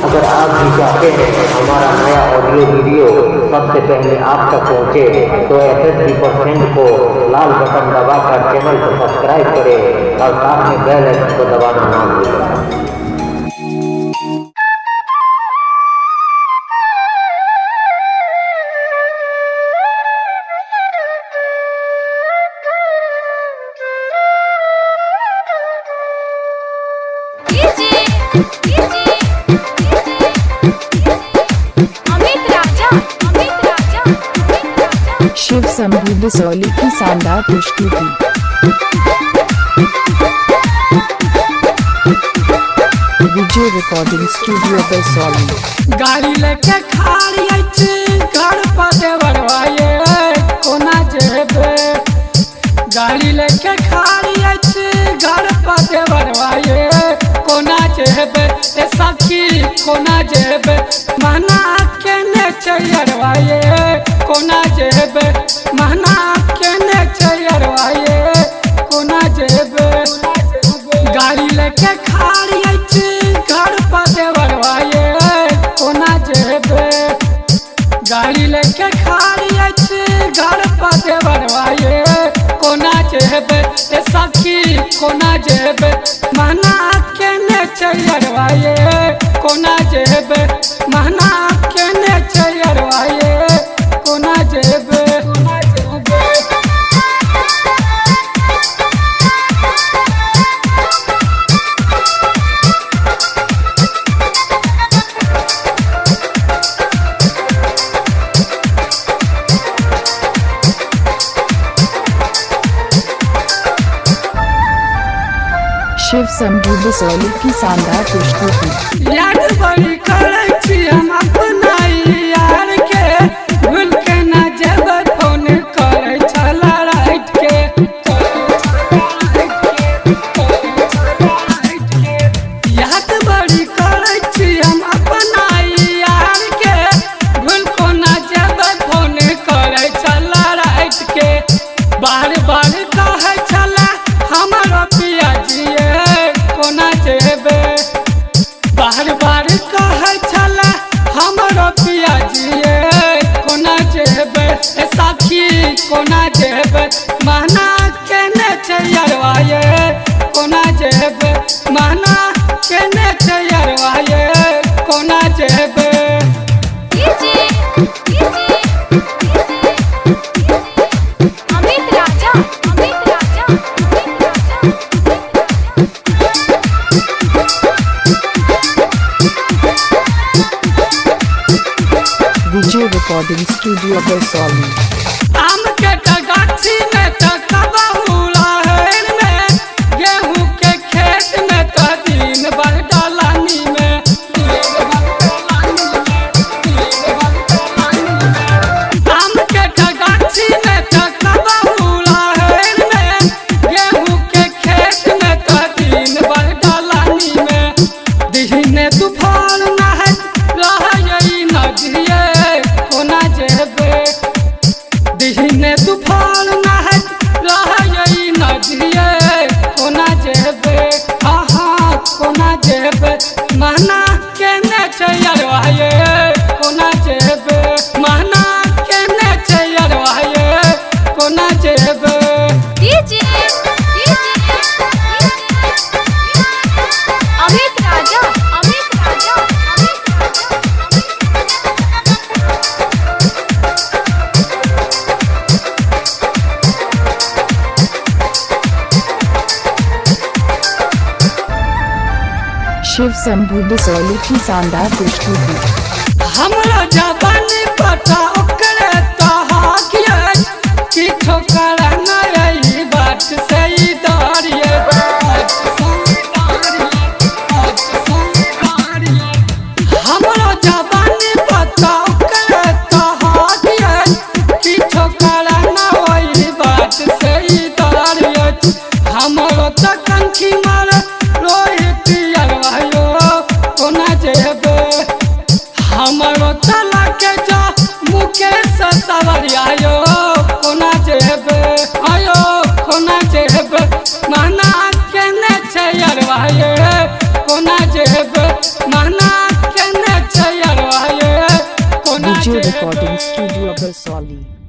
अगर आप भी चाहते हैं हमारा नया ऑडियो वीडियो सबसे पहले आप तक पहुंचे तो FSD% को लाल बटन दबाकर चैनल को सब्सक्राइब करें और साथ में बेल आइकन को दबाना ना भूलें। शिव शंभू बिसौली की शानदार प्रस्तुति। Video recording studio Bisauli. गाड़ी लेके खाड़ी घर पर देवरवाए कोना जेबे। गाड़ी लेके खाड़ी घर पर देवरवाए कोना जेबे। ए सखी कोना जेबे मना के ने चयरवाए कोना जेबे। मना के ने चयरवाए कोना जेबे। गाड़ी लेके खाड़ी घर पर देवरवाए कोना जेबे। गाड़ी लेके खाड़ी घर पर देवरवाए कोना जेबे। ए सखी कोना जेबे मना के ने चयरवाए कोना जेबे। मना के ने चयरवाए कोना जेबे। शिव शंभू बिसौली की शानदार प्रस्तुति। याद बड़ी करे छी हम अपना यार के भूल के ना जेबे फोन करे छला रात के। याद बड़ी करे छी हम अपना यार के भूल को ना जेबे फोन करे छला रात के। बार बार कहे छला हमारा पिया जिए कोना जेबे। बार बार कहे छला हमारा पिया जिए कोना जेबे। ए सखी कोना जेबे मना के ने चयरवाए कोना जेबे। मना के ने चयरवाए कोना जेबे। Video recording studio Bisauli. आम के गाछी में तो कबहुला हेर में गेहूं के खेत में तो दिन भर दलानी में। आम के गाछी में तो कबहुला हेर में गेहूं के खेत में तो दिन भर दलानी में। दिन तूफान नहत रही नदिए कोना जेबे। दिने तूफान नहत रही नदिए कोना जेबे। हाँ कोना जेबे मना के ने चयरवाए कोना जेबे। मना के ने चयरवाए कोना जेबे। शिव शंभू बिसौली की शानदार प्रस्तुति। हमरा जवानी पता ओकरे तहाकिए कि ठोकर न रही बात से ही दारिए। हमरा जवानी पता ओकरे तहाकिए कि ठोकर न रही बात से ही दारिए। हमरो त कंठी मारे रोहित अरवायो कोना जेबे। हमारो तला के जा मुकेश सवरियायो कोना जेबे। Video देबो। Recording Studio Bersoli.